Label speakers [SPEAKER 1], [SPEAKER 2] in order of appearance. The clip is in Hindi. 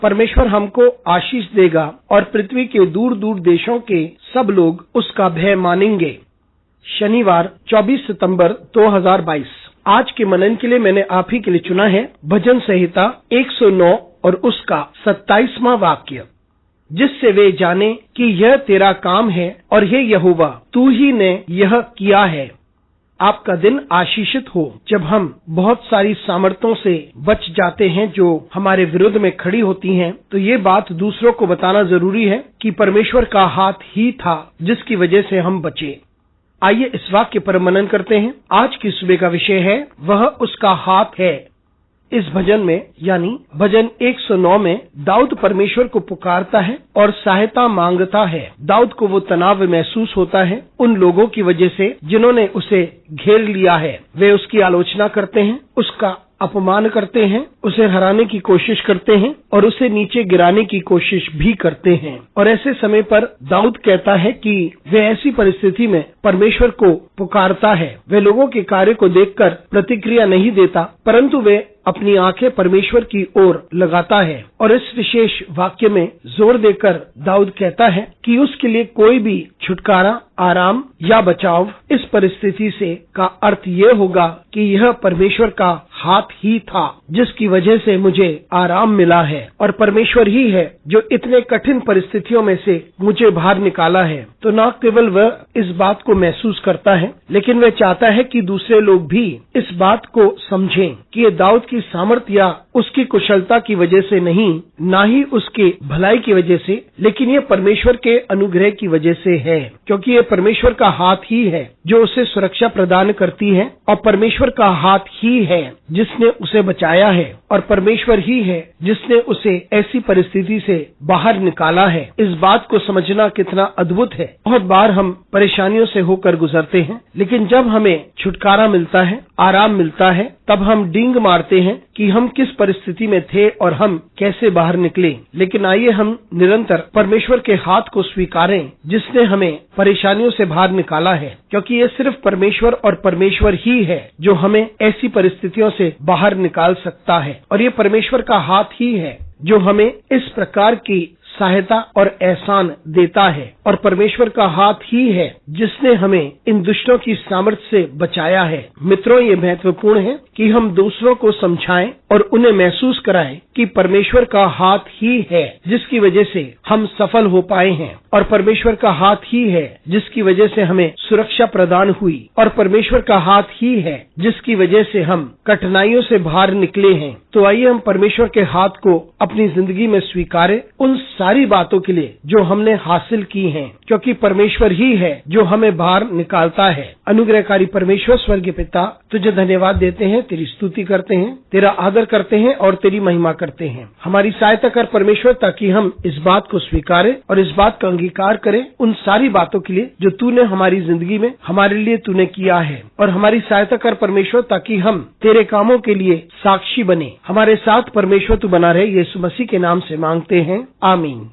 [SPEAKER 1] परमेश्वर हमको आशीष देगा और पृथ्वी के दूर दूर देशों के सब लोग उसका भय मानेंगे। शनिवार 24 सितंबर 2022। आज के मनन के लिए मैंने आप ही के लिए चुना है भजन संहिता 109 और उसका 27वां वाक्य, जिससे वे जाने कि यह तेरा काम है और हे यहोवा तू ही ने यह किया है। आपका दिन आशीषित हो। जब हम बहुत सारी सामर्थ्यों से बच जाते हैं जो हमारे विरुद्ध में खड़ी होती हैं, तो ये बात दूसरों को बताना जरूरी है कि परमेश्वर का हाथ ही था जिसकी वजह से हम बचे। आइए इस वाक्य पर मनन करते हैं। आज की सुबह का विषय है वह उसका हाथ है। इस भजन में यानी भजन 109 में दाऊद परमेश्वर को पुकारता है और सहायता मांगता है। दाऊद को वो तनाव महसूस होता है उन लोगों की वजह से जिन्होंने उसे घेर लिया है। वे उसकी आलोचना करते हैं, उसका अपमान करते हैं, उसे हराने की कोशिश करते हैं और उसे नीचे गिराने की कोशिश भी करते हैं। और ऐसे समय पर दाऊद कहता है कि वे ऐसी परिस्थिति में परमेश्वर को पुकारता है। वे लोगों के कार्य को देखकर प्रतिक्रिया नहीं देता, परंतु वे अपनी आंखें परमेश्वर की ओर लगाता है। और इस विशेष वाक्य में जोर देकर दाऊद कहता है कि उसके लिए कोई भी छुटकारा, आराम या बचाव इस परिस्थिति से का अर्थ ये होगा कि यह परमेश्वर का हाथ ही था जिसकी वजह से मुझे आराम मिला है, और परमेश्वर ही है जो इतने कठिन परिस्थितियों में से मुझे बाहर निकाला है। तो न केवल वह इस बात को महसूस करता है, लेकिन वह चाहता है कि दूसरे लोग भी इस बात को समझें कि ये दाऊद की सामर्थ्य या उसकी कुशलता की वजह से नहीं, ना ही उसके भलाई की वजह से, लेकिन ये परमेश्वर के अनुग्रह की वजह से है, क्योंकि ये परमेश्वर का हाथ ही है जो उसे सुरक्षा प्रदान करती है, और परमेश्वर का हाथ ही है जिसने उसे बचाया है, और परमेश्वर ही है जिसने उसे ऐसी परिस्थिति से बाहर निकाला है। इस बात को समझना कितना अद्भुत है। बहुत बार हम परेशानियों से होकर गुजरते हैं, लेकिन जब हमें छुटकारा मिलता है, आराम मिलता है, तब हम डींग मारते हैं कि हम किस परिस्थिति में थे और हम कैसे बाहर निकले। लेकिन आइए हम निरंतर परमेश्वर के हाथ को स्वीकारें जिसने हमें परेशानियों से बाहर निकाला है, क्योंकि ये सिर्फ परमेश्वर और परमेश्वर ही है जो हमें ऐसी परिस्थितियों से बाहर निकाल सकता है। और ये परमेश्वर का हाथ ही है जो हमें इस प्रकार की सहायता और एहसान देता है, और परमेश्वर का हाथ ही है जिसने हमें इन दुष्टों की सामर्थ्य से बचाया है। मित्रों, ये महत्वपूर्ण है कि हम दूसरों को समझाएं और उन्हें महसूस कराएं कि परमेश्वर का हाथ ही है जिसकी वजह से हम सफल हो पाए हैं, और परमेश्वर का हाथ ही है जिसकी वजह से हमें सुरक्षा प्रदान हुई, और परमेश्वर का हाथ ही है जिसकी वजह से हम कठिनाइयों से बाहर निकले हैं। तो आइए हम परमेश्वर के हाथ को अपनी जिंदगी में स्वीकारें उन सारी बातों के लिए जो हमने हासिल की हैं, क्योंकि परमेश्वर ही है जो हमें बाहर निकालता है। अनुग्रहकारी परमेश्वर स्वर्गीय पिता, तुझे धन्यवाद देते हैं, तेरी स्तुति करते हैं, तेरा आदर करते हैं और तेरी महिमा करते हैं। हमारी सहायता कर परमेश्वर, ताकि हम इस बात को स्वीकारें और इस बात का अंगीकार करें उन सारी बातों के लिए जो तूने हमारी जिंदगी में हमारे लिए तूने किया है। और हमारी सहायता कर परमेश्वर, ताकि हम तेरे कामों के लिए साक्षी बने। हमारे साथ परमेश्वर तू बना रहे, यीशु मसीह के नाम से मांगते हैं, आमीन।